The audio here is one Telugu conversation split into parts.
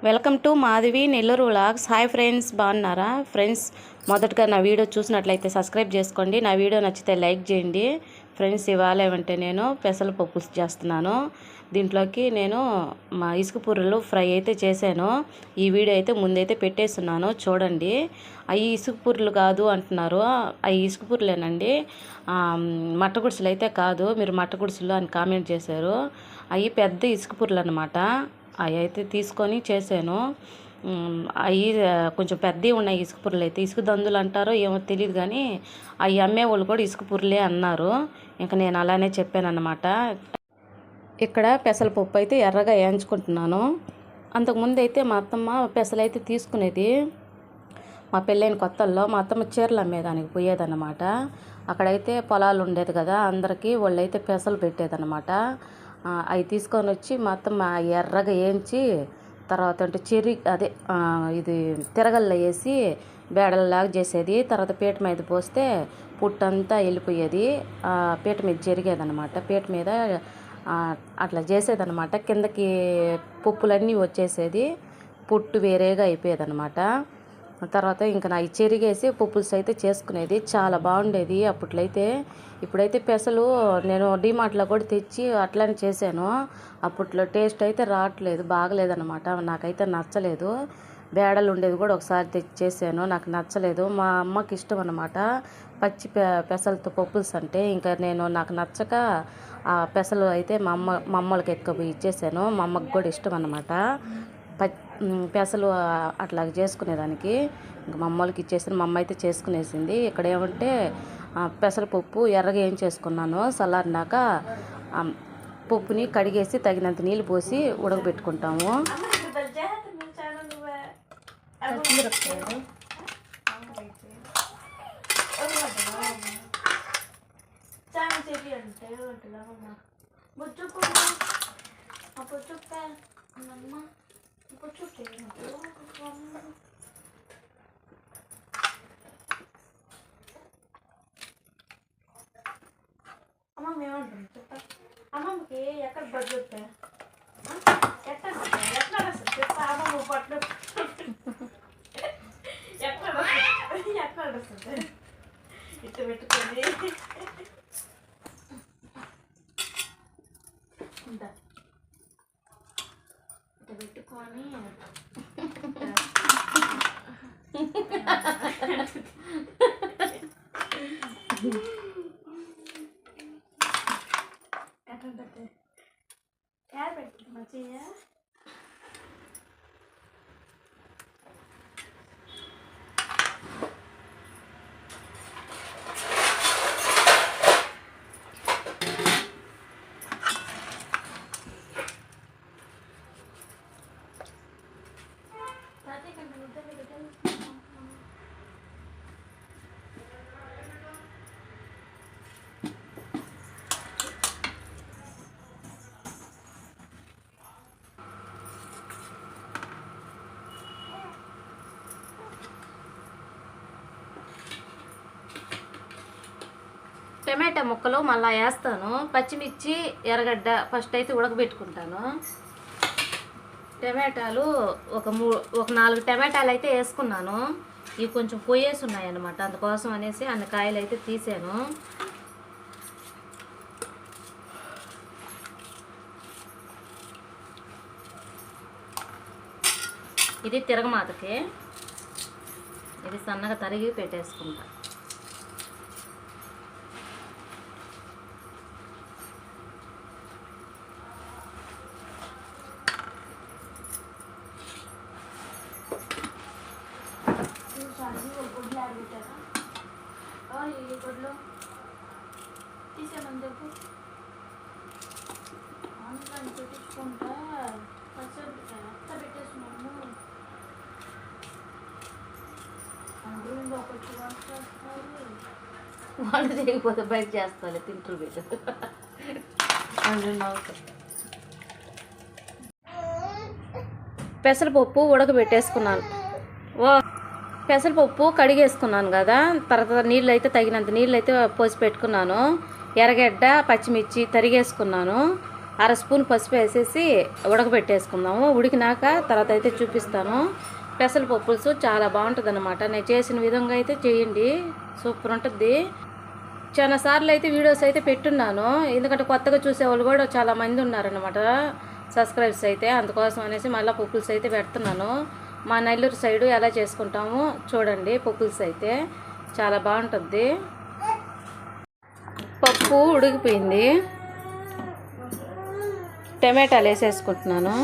Welcome to Madhavi Nellore vlogs. Hi friends, బాగున్నారా ఫ్రెండ్స్? మొదటగా నా వీడియో చూసినట్లయితే సబ్స్క్రైబ్ చేసుకోండి. నా వీడియో నచ్చితే లైక్ చేయండి ఫ్రెండ్స్. ఇవాళ ఏమంటే నేను పెసరపప్పు చేస్తున్నాను. దీంట్లోకి నేను మా ఇసుక పూరలు ఫ్రై అయితే చేశాను. ఈ వీడియో అయితే ముందైతే పెట్టేస్తున్నాను, చూడండి. అవి ఇసుక పూరలు కాదు అంటున్నారు, అవి ఇసుక పూరలేనండి. మట్ట గుడిసెలు అయితే కాదు, మీరు మట్ట గుడిసెలు అని కామెంట్ చేశారు. అవి పెద్ద ఇసుక పూరలు అనమాట. అవి అయితే తీసుకొని చేశాను. అవి కొంచెం పెద్దవి ఉన్నాయి ఇసుక పుర్రలు అయితే. ఇసుక దందులు అంటారో ఏమో తెలియదు, కానీ అవి అమ్మే వాళ్ళు కూడా ఇసుక పుర్రలే అన్నారు. ఇంకా నేను అలానే చెప్పాను అన్నమాట. ఇక్కడ పెసరపప్పు అయితే ఎర్రగా వేయించుకుంటున్నాను. అంతకుముందు అయితే మా అత్తమ్మ పెసలు అయితే తీసుకునేది. మా పెళ్ళైన కొత్తల్లో మా అత్తమ్మ చీరలు అమ్మేదానికి పోయేదన్నమాట. అక్కడైతే పొలాలు ఉండేది కదా, అందరికీ వాళ్ళైతే పెసలు పెట్టేదన్నమాట. అవి తీసుకొని వచ్చి మా అత్తమ్మ ఎర్రగా వేయించి తర్వాత అంటే ఇది తిరగల్లో వేసి బేడల్లాగా చేసేది. తర్వాత పీట మీద పోస్తే పుట్టంతా వెళ్ళిపోయేది, పీట మీద జరిగేదన్నమాట. పీట మీద అట్లా చేసేదన్నమాట. కిందకి పప్పులన్నీ వచ్చేసేది, పుట్టు వేరేగా అయిపోయేదన్నమాట. తర్వాత ఇంకా నా చెరిగేసి పప్పుల్స్ అయితే చేసుకునేది. చాలా బాగుండేది అప్పట్లో అయితే. ఇప్పుడైతే పెసలు నేను డీమార్ట్లో కూడా తెచ్చి అట్లానే చేశాను. అప్పట్లో టేస్ట్ అయితే రావట్లేదు, బాగలేదన్నమాట. నాకైతే నచ్చలేదు. బేడలు ఉండేది కూడా ఒకసారి తెచ్చి చేశాను, నాకు నచ్చలేదు. మా అమ్మకి ఇష్టం అన్నమాట పచ్చి పెసలతో పప్పుల్స్ అంటే. ఇంకా నాకు నచ్చక ఆ పెసలు అయితే మా అమ్మలకి ఎక్కువ ఇచ్చేసాను. మా అమ్మకి కూడా ఇష్టం అన్నమాట పెసలు అట్లా చేసుకునేదానికి. ఇంకా మా అమ్మలకి ఇచ్చేసాను, మా అమ్మ అయితే చేసుకునేసింది. ఇక్కడ ఏమంటే పెసరపప్పు ఎర్రగా ఏం చేసుకున్నాను. చల్లారినాక పప్పుని కడిగేసి తగినంత నీళ్ళు పోసి ఉడకబెట్టుకుంటాము. అమ్మమ్మ ఏమంటుంది చెప్ప. అమ్మమ్మకి ఎక్కడ బడ్లు వస్తాయి, ఎట్లా వస్తుంది చెప్ప. అమ్మమ్మ పట్లు ఎట్లా వస్తుంది ఇట్టు పెట్టుకొని ఉంటా ఇట్లా పెట్టుకొని యాడ్ పెట్టి మంచిగా టమాటా ముక్కలు మళ్ళీ వేస్తాను. పచ్చిమిర్చి ఎర్రగడ్డ ఫస్ట్ అయితే ఉడకబెట్టుకుంటాను. టమాటాలు ఒక 4 టమాటాలు అయితే వేసుకున్నాను. ఇవి కొంచెం పొయ్యేసి ఉన్నాయన్నమాట, అందుకోసం అనేసి అన్ని కాయలు అయితే తీసాను. ఇది తిరగమాతకి, ఇది సన్నగా తరిగి పెట్టేసుకుంటా. ఈ గుడ్లు తీసేమని చెప్పు. ఆన్లైన్ పెట్టించుకుంటా పచ్చడి ఎంత పెట్టేస్తున్నాము. అందులో ఒకటి వంట చేయకపోతే బయట చేస్తాను, తింటారు బిడ్డ. పెసరపప్పు ఉడకబెట్టేసుకున్నాను. పెసరపప్పు కడిగేసుకున్నాను కదా. తర్వాత నీళ్ళు అయితే తగినంత నీళ్ళు అయితే పోసి పెట్టుకున్నాను. ఎర్రగడ్డ పచ్చిమిర్చి తరిగేసుకున్నాను. అర స్పూన్ పసుపు వేసేసి ఉడకబెట్టేసుకుందాము. ఉడికినాక తర్వాత అయితే చూపిస్తాను. పెసరపప్పు పులుసు చాలా బాగుంటుంది అన్నమాట. నేను చేసిన విధంగా అయితే చేయండి, సూపర్ ఉంటుంది. చాలా సార్లు అయితే వీడియోస్ అయితే పెట్టున్నాను, ఎందుకంటే కొత్తగా చూసేవాళ్ళు కూడా చాలా మంది ఉన్నారనమాట సబ్స్క్రైబ్స్ అయితే. అందుకోసం అనేసి మళ్ళీ పప్పుల్స్ అయితే పెడుతున్నాను. మా నెల్లూరు సైడు ఎలా చేసుకుంటామో చూడండి. పప్పుల్స్ అయితే చాలా బాగుంటుంది. పప్పు ఉడికిపోయింది, టమాటాలు వేసేసుకుంటున్నాను.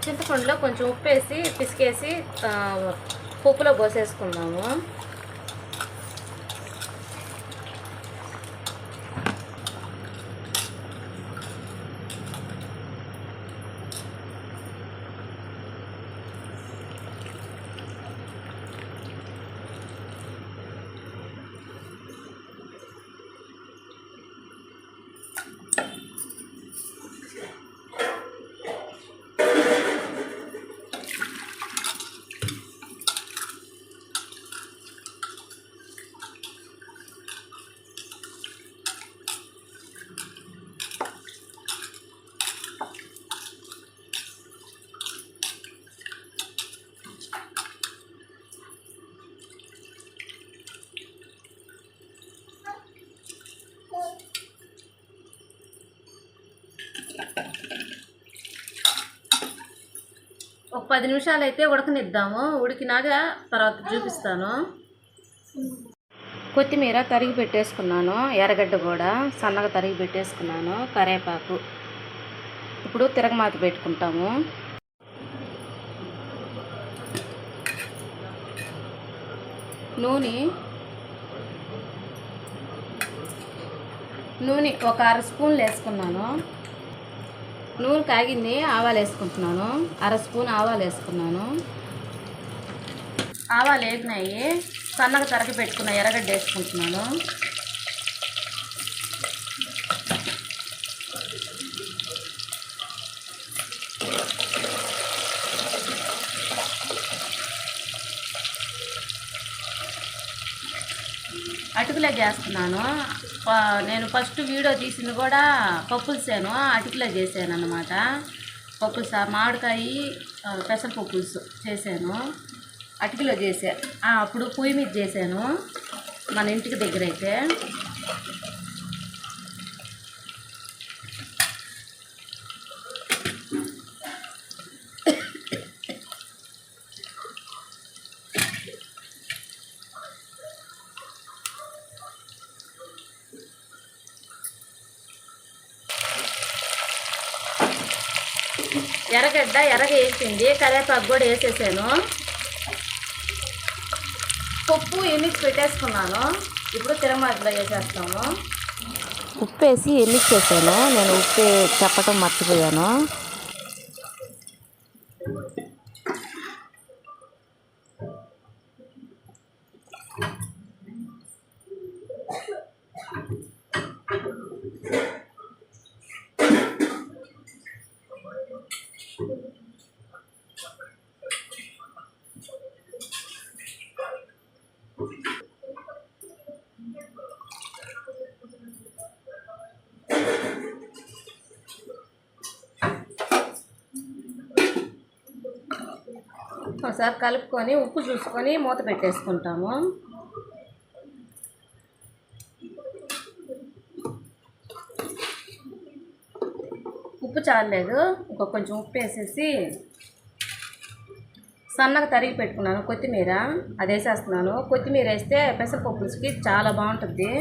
చింతపండులో కొంచెం ఉప్పు వేసి పిసికేసి పప్పులో పోసేసుకుందాము. ఒక 10 నిమిషాలు అయితే ఉడకనిద్దాము. ఉడికినాక తర్వాత చూపిస్తాను. కొత్తిమీర తరిగి పెట్టేసుకున్నాను, ఎర్రగడ్డ కూడా సన్నగా తరిగి పెట్టేసుకున్నాను, కరివేపాకు. ఇప్పుడు తిరగమాత పెట్టుకుంటాము. నూనె ఒక అర స్పూన్లు వేసుకున్నాను. నూనె కాగింది, ఆవాలు వేసుకుంటున్నాను. అర స్పూన్ ఆవాలు వేసుకున్నాను. ఆవాలు వేగినాయి, సన్నగా తరిగి పెట్టుకున్న ఎర్రగడ్డ వేసుకుంటున్నాను. అటుకులే చేస్తున్నాను. నేను ఫస్ట్ వీడియో తీసింది కూడా పప్పులుసేను, అటుకులే చేశాను అన్నమాట. పప్పులుసా మామిడికాయ పెసరపప్పు పులుసు చేశాను, అటుకులో చేసా. అప్పుడు పొయ్యి మీద చేశాను మన ఇంటికి దగ్గర అయితే. ఎర్రగడ్డ ఎర్రగా వేసింది, కరివేపాకు కూడా వేసేసాను. పప్పు ఎన్నిచ్చి పెట్టేసుకున్నాను. ఇప్పుడు తిరగమాతలో వేసేస్తాము. ఉప్పు వేసి ఎన్నిచ్చేసాను. నేను ఉప్పు చెప్పటం మర్చిపోయాను. ఒకసారి కలుపుకొని ఉప్పు చూసుకొని మూత పెట్టేసుకుంటాము. ఉప్పు చాలలేదు, ఇంకొక కొంచెం ఉప్పు వేసేసి సన్నగా తరిగి పెట్టుకున్నాను కొత్తిమీర, అది వేసేస్తున్నాను. కొత్తిమీర వేస్తే పెసరపప్పు పులుసుకి చాలా బాగుంటుంది.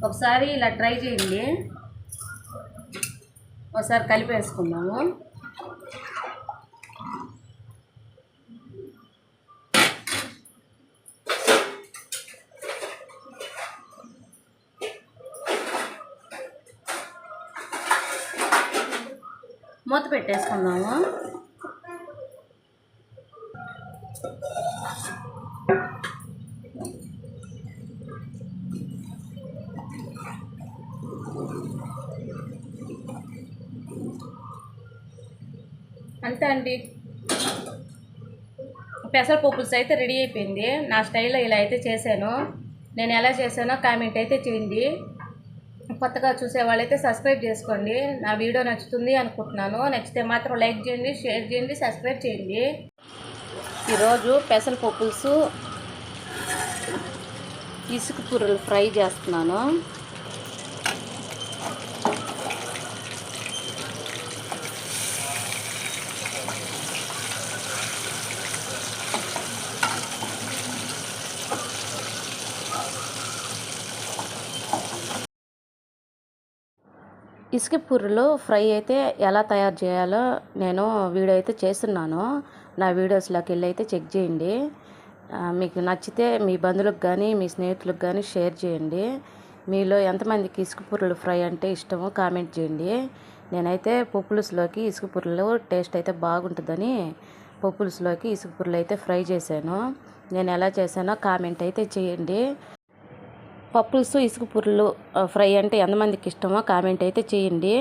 ఒకసారి ఇలా ట్రై చేయండి. ఒకసారి కలిపేసుకుందాము. మూత పెట్టేసుకుందాము. అంతే అండి, పెసరపప్పుస్ అయితే రెడీ అయిపోయింది. నా స్టైల్లో ఇలా అయితే చేశాను. నేను ఎలా చేశానో కామెంట్ అయితే చేయండి. కొత్తగా చూసే వాళ్ళైతే సబ్స్క్రైబ్ చేసుకోండి. నా వీడియో నచ్చుతుంది అనుకుంటున్నాను. నచ్చితే మాత్రం లైక్ చేయండి, షేర్ చేయండి, సబ్స్క్రైబ్ చేయండి. ఈరోజు పెసరపప్పుసు ఇసుక పుర్రెలు ఫ్రై చేస్తున్నాను. ఇసుక పుర్రెలు ఫ్రై అయితే ఎలా తయారు చేయాలో నేను వీడియో అయితే చేస్తున్నాను. నా వీడియోస్లోకి వెళ్ళి అయితే చెక్ చేయండి. మీకు నచ్చితే మీ బంధువులకు కానీ మీ స్నేహితులకు కానీ షేర్ చేయండి. మీలో ఎంతమందికి ఇసుక పుర్రెలు ఫ్రై అంటే ఇష్టమో కామెంట్ చేయండి. నేనైతే పప్పులుస్లోకి ఇసుక పుర్రెలు టేస్ట్ అయితే బాగుంటుందని పప్పులుస్లోకి ఇసుక పుర్రెలు అయితే ఫ్రై చేశాను. నేను ఎలా చేశానో కామెంట్ అయితే చేయండి. పప్పులుసు ఇసుక పుర్రెలు ఫ్రై అంటే ఎంతమందికి ఇష్టమో కామెంట్ అయితే చేయండి.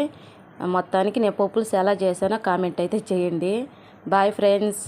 మొత్తానికి నేను పప్పులుసు ఎలా చేశానో కామెంట్ అయితే చేయండి. Bye friends.